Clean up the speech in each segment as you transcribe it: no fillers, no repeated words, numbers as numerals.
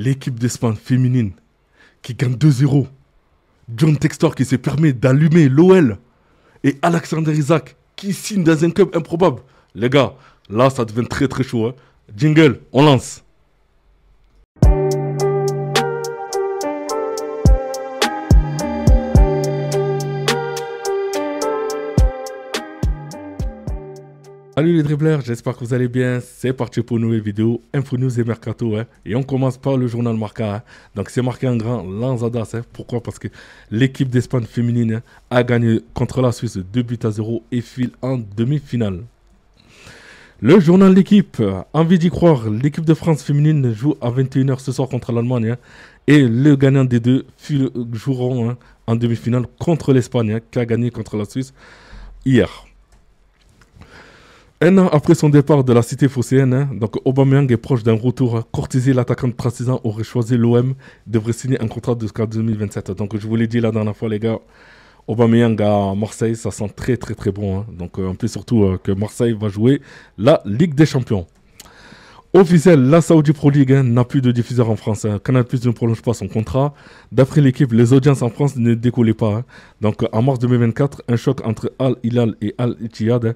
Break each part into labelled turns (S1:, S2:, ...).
S1: l'équipe d'Espagne féminine qui gagne 2-0. John Textor qui se permet d'allumer l'OL. Et Alexander Isaac qui signe dans un club improbable. Les gars, là, ça devient très très chaud. Hein. Jingle, on lance. Salut les dribblers, j'espère que vous allez bien. C'est parti pour une nouvelle vidéo, Info News et Mercato. Hein. Et on commence par le journal Marca. Hein. Donc c'est marqué en grand Lanzadas. Hein. Pourquoi? Parce que l'équipe d'Espagne féminine hein, a gagné contre la Suisse 2-0 et file en demi-finale. Le journal L'équipe, envie d'y croire, l'équipe de France féminine joue à 21h ce soir contre l'Allemagne. Hein. Et le gagnant des deux joueront hein, en demi-finale contre l'Espagne hein, qui a gagné contre la Suisse hier. Un an après son départ de la cité phocéenne, hein, donc Aubameyang est proche d'un retour. Hein. Courtisé, l'attaquant de Partizan aurait choisi l'OM, devrait signer un contrat jusqu'à 2027. Donc je vous l'ai dit la dernière fois les gars, Aubameyang à Marseille, ça sent très très très bon. Hein. Donc on peut surtout que Marseille va jouer la Ligue des Champions. Officiel, la Saudi Pro League hein, n'a plus de diffuseur en France. Hein. Canal+ ne prolonge pas son contrat. D'après l'équipe, les audiences en France ne décollaient pas. Hein. Donc en mars 2024, un choc entre Al Hilal et Al Ittihad hein,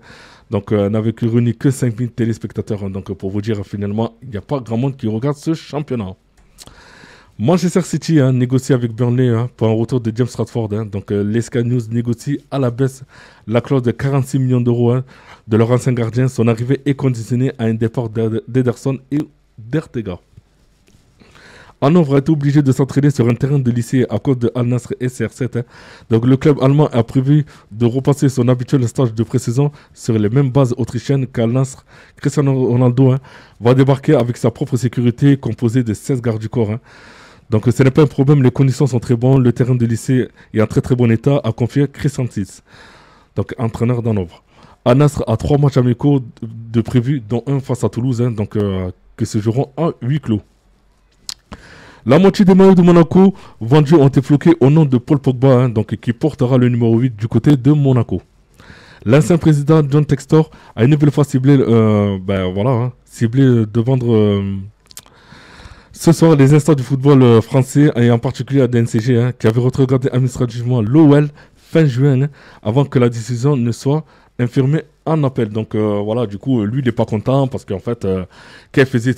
S1: donc n'avait réuni que 5000 téléspectateurs. Hein. Donc pour vous dire, finalement, il n'y a pas grand monde qui regarde ce championnat. Manchester City hein, négocie avec Burnley hein, pour un retour de James Radford. Hein. Donc les Sky News négocie à la baisse la clause de 46 millions d'euros hein, de leur ancien gardien. Son arrivée est conditionnée à un départ d'Ederson et d'Ertega. Hanovre a été obligé de s'entraîner sur un terrain de lycée à cause de Al Nassr et CR7. Hein. Donc le club allemand a prévu de repasser son habituel stage de pré-saison sur les mêmes bases autrichiennes qu'Al Nassr. Cristiano Ronaldo hein, va débarquer avec sa propre sécurité composée de 16 gardes du corps. Hein. Donc ce n'est pas un problème, les conditions sont très bonnes, le terrain de lycée est en très très bon état, a confié Chris Santis, donc entraîneur d'Hanovre. Al Nassr a 3 matchs amicaux de prévus, dont un face à Toulouse, hein, donc que se joueront à huis clos. La moitié des maillots de Monaco vendus ont été floqués au nom de Paul Pogba, hein, donc, qui portera le numéro 8 du côté de Monaco. L'ancien président John Textor a une nouvelle fois ciblé, ciblé de vendre ce soir les instants du football français et en particulier à DNCG hein, qui avait retrogradé administrativement l'OL fin juin hein, avant que la décision ne soit infirmée en appel. Donc voilà, du coup, lui, il n'est pas content parce qu'en fait, quand il faisait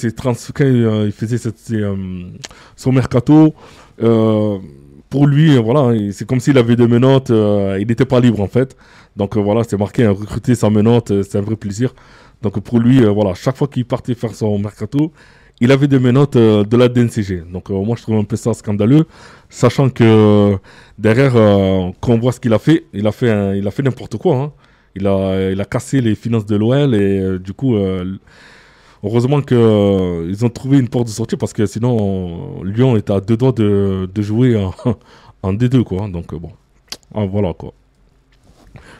S1: son mercato, pour lui, voilà, c'est comme s'il avait des menottes, il n'était pas libre en fait. Donc voilà, c'est marqué, recruter sans menottes, c'est un vrai plaisir. Donc pour lui, voilà, chaque fois qu'il partait faire son mercato, il avait des menottes de la DNCG. Donc moi, je trouve un peu ça scandaleux, sachant que derrière, quand on voit ce qu'il a fait, il a fait n'importe quoi. Hein. Il a cassé les finances de l'OL et du coup, heureusement qu'ils ont trouvé une porte de sortie parce que sinon, Lyon était à 2 doigts de jouer en D2, quoi. Donc bon, voilà, quoi.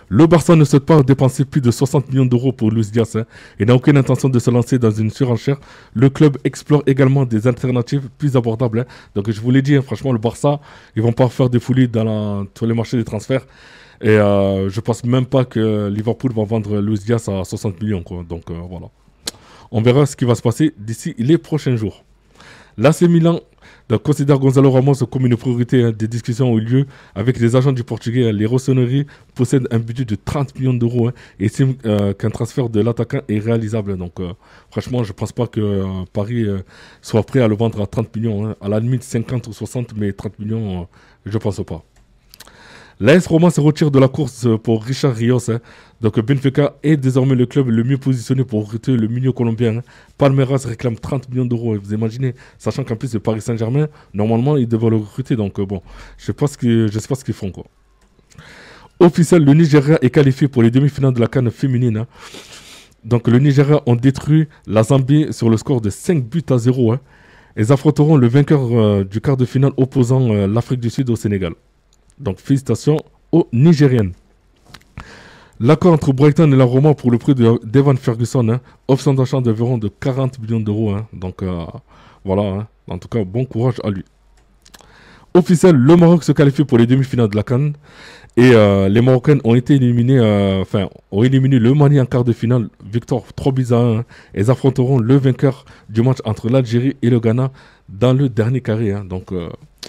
S1: Le Barça ne souhaite pas dépenser plus de 60 millions d'euros pour Luis Diaz hein, et n'a aucune intention de se lancer dans une surenchère. Le club explore également des alternatives plus abordables. Hein. Donc je vous l'ai dit, hein, franchement, le Barça, ils vont pas faire des folies sur les marchés des transferts. Et je pense même pas que Liverpool va vendre Luis Diaz à 60 millions. Quoi. Donc voilà. On verra ce qui va se passer d'ici les prochains jours. L'AC Milan considère Gonzalo Ramos comme une priorité. Hein, des discussions ont eu lieu avec les agents du Portugais. Hein, les Rossoneri possèdent un budget de 30 millions d'euros hein, et estiment qu'un transfert de l'attaquant est réalisable. Donc franchement, je ne pense pas que Paris soit prêt à le vendre à 30 millions. Hein. À la limite 50 ou 60, mais 30 millions, je ne pense pas. L'AS Roma se retire de la course pour Richard Rios. Hein. Donc Benfica est désormais le club le mieux positionné pour recruter le milieu colombien. Hein. Palmeiras réclame 30 millions d'euros. Vous imaginez, sachant qu'en plus le Paris Saint-Germain, normalement, ils devaient le recruter. Donc bon, je sais pas ce qu'ils font. Quoi. Officiel, le Nigeria est qualifié pour les demi-finales de la CAN féminine. Hein. Donc le Nigeria ont détruit la Zambie sur le score de 5-0. Hein. Ils affronteront le vainqueur du quart de finale opposant l'Afrique du Sud au Sénégal. Donc félicitations aux Nigériennes. L'accord entre Brighton et la Roma pour le prix d'Evan Ferguson, hein, option d'achat d'environ de 40 millions d'euros. Hein. Donc voilà, hein. En tout cas, bon courage à lui. Officiel, le Maroc se qualifie pour les demi-finales de la CAN. Et les Marocaines ont éliminé le Mali en quart de finale, victoire 3-1. Hein. Elles affronteront le vainqueur du match entre l'Algérie et le Ghana dans le dernier carré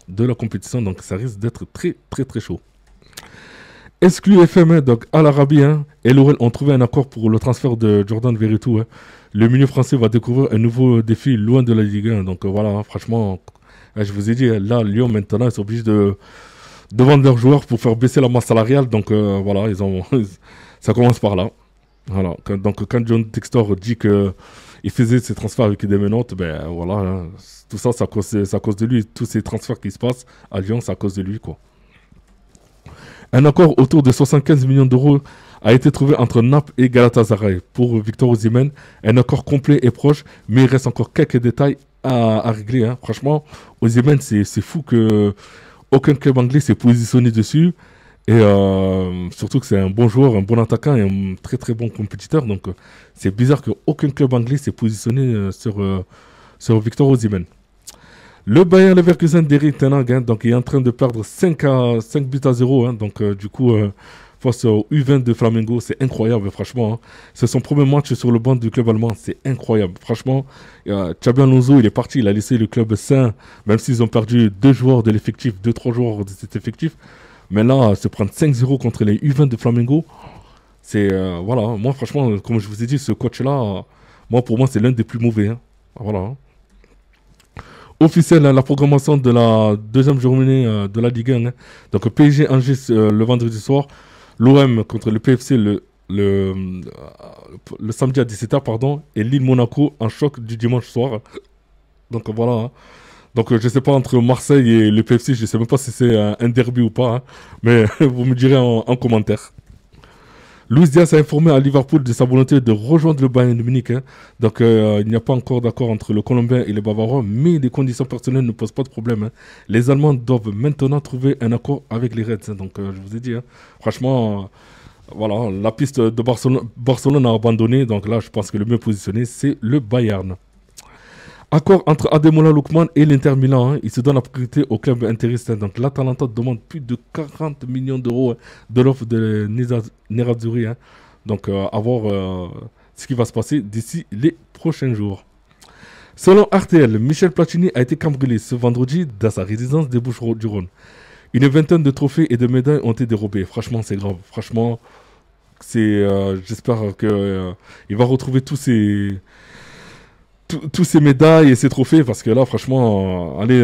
S1: de la compétition. Donc ça risque d'être très très très chaud. Exclu FM, donc Al Arabi et l'OL ont trouvé un accord pour le transfert de Jordan Veretout. Le milieu français va découvrir un nouveau défi loin de la Ligue 1. Donc voilà, franchement, je vous ai dit, là, Lyon maintenant, ils sont obligés de vendre leurs joueurs pour faire baisser la masse salariale. Donc voilà, ça commence par là. Voilà. Donc quand John Textor dit qu'il faisait ses transferts avec des menottes, ben voilà, tout ça, c'est à cause de lui. Tous ces transferts qui se passent à Lyon, c'est à cause de lui, quoi. Un accord autour de 75 millions d'euros a été trouvé entre Naples et Galatasaray pour Victor Osimhen. Un accord complet et proche, mais il reste encore quelques détails à régler. Franchement, Osimhen, c'est fou que aucun club anglais s'est positionné dessus. Et surtout que c'est un bon joueur, un bon attaquant et un très très bon compétiteur. Donc c'est bizarre qu'aucun club anglais s'est positionné sur Victor Osimhen. Le Bayer Leverkusen d'Erik ten Hag, donc il est en train de perdre 5 buts à 0. Donc du coup, face au U20 de Flamengo, c'est incroyable, franchement. C'est son premier match sur le banc du club allemand, c'est incroyable. Franchement, Xabi Alonso, il est parti, il a laissé le club sain, même s'ils ont perdu 2 joueurs de l'effectif, 2-3 joueurs de cet effectif. Mais là, se prendre 5-0 contre les U20 de Flamengo, c'est... voilà, moi franchement, comme je vous ai dit, ce coach-là, pour moi, c'est l'un des plus mauvais. Voilà. Officiel, la programmation de la deuxième journée de la Ligue 1. Donc PSG Angers le vendredi soir, l'OM contre le PFC le samedi à 17h, pardon, et Lille Monaco en choc du dimanche soir. Donc voilà. Donc je ne sais pas, entre Marseille et le PFC, je ne sais même pas si c'est un derby ou pas, mais vous me direz en commentaire. Luis Diaz a informé à Liverpool de sa volonté de rejoindre le Bayern de Munich. Donc il n'y a pas encore d'accord entre le Colombien et le Bavarois, mais les conditions personnelles ne posent pas de problème. Les Allemands doivent maintenant trouver un accord avec les Reds. Donc je vous ai dit, franchement, voilà, la piste de Barcelone a abandonné. Donc là, je pense que le mieux positionné, c'est le Bayern. Accord entre Ademola Lookman et l'Inter Milan. Il se donne la priorité au club interiste. Donc l'Atalanta demande plus de 40 millions d'euros de l'offre de Nerazzurri. Donc à voir ce qui va se passer d'ici les prochains jours. Selon RTL, Michel Platini a été cambriolé ce vendredi dans sa résidence des Bouches-du-Rhône. Une vingtaine de trophées et de médailles ont été dérobés. Franchement, c'est grave. Franchement, j'espère qu'il va retrouver tous ces médailles et ces trophées, parce que là, franchement, aller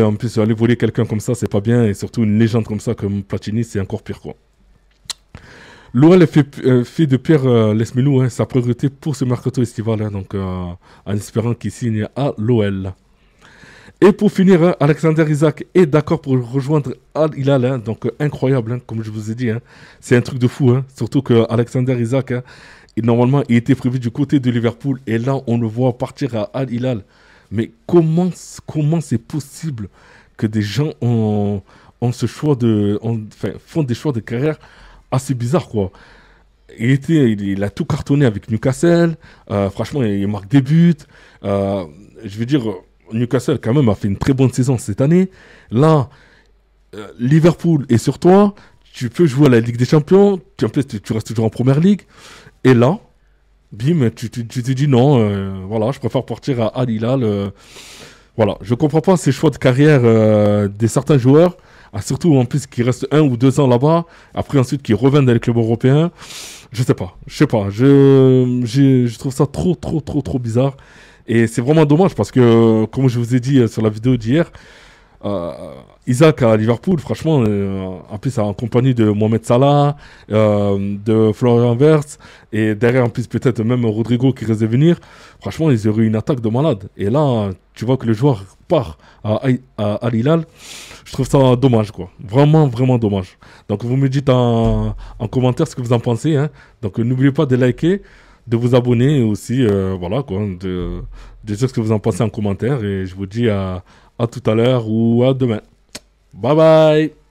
S1: voler quelqu'un comme ça, c'est pas bien, et surtout une légende comme ça, comme Platini, c'est encore pire, quoi. L'OL fait de Pierre Lesmelou sa priorité pour ce mercato estival, donc en espérant qu'il signe à l'OL. Et pour finir, Alexander Isak est d'accord pour rejoindre Al Hilal, donc incroyable, comme je vous ai dit, c'est un truc de fou, surtout que Alexander Isak, normalement, il était prévu du côté de Liverpool, et là, on le voit partir à Al Hilal. Mais comment c'est possible que des gens font des choix de carrière assez bizarres, quoi. Il a tout cartonné avec Newcastle. Franchement, il marque des buts. Je veux dire, Newcastle, quand même, a fait une très bonne saison cette année. Là, Liverpool est sur toi. Tu peux jouer à la Ligue des Champions. Tu restes toujours en Première Ligue. Et là, bim, tu te dis non, voilà, je préfère partir à Al Hilal. Voilà, je comprends pas ces choix de carrière des certains joueurs, surtout en plus qui restent 1 ou 2 ans là-bas, après ensuite qui reviennent dans les clubs européens. Je sais pas, je trouve ça trop bizarre. Et c'est vraiment dommage parce que, comme je vous ai dit sur la vidéo d'hier, Isaac à Liverpool, franchement, en plus en compagnie de Mohamed Salah, de Florian Wirtz, et derrière en plus peut-être même Rodrigo qui risque de venir, franchement ils auraient une attaque de malade. Et là, tu vois que le joueur part à Al Hilal, je trouve ça dommage, quoi. Vraiment dommage. Donc vous me dites en commentaire ce que vous en pensez. Donc n'oubliez pas de liker, de vous abonner et aussi, voilà, quoi, de dire ce que vous en pensez en commentaire. Et je vous dis à tout à l'heure ou à demain. Bye bye.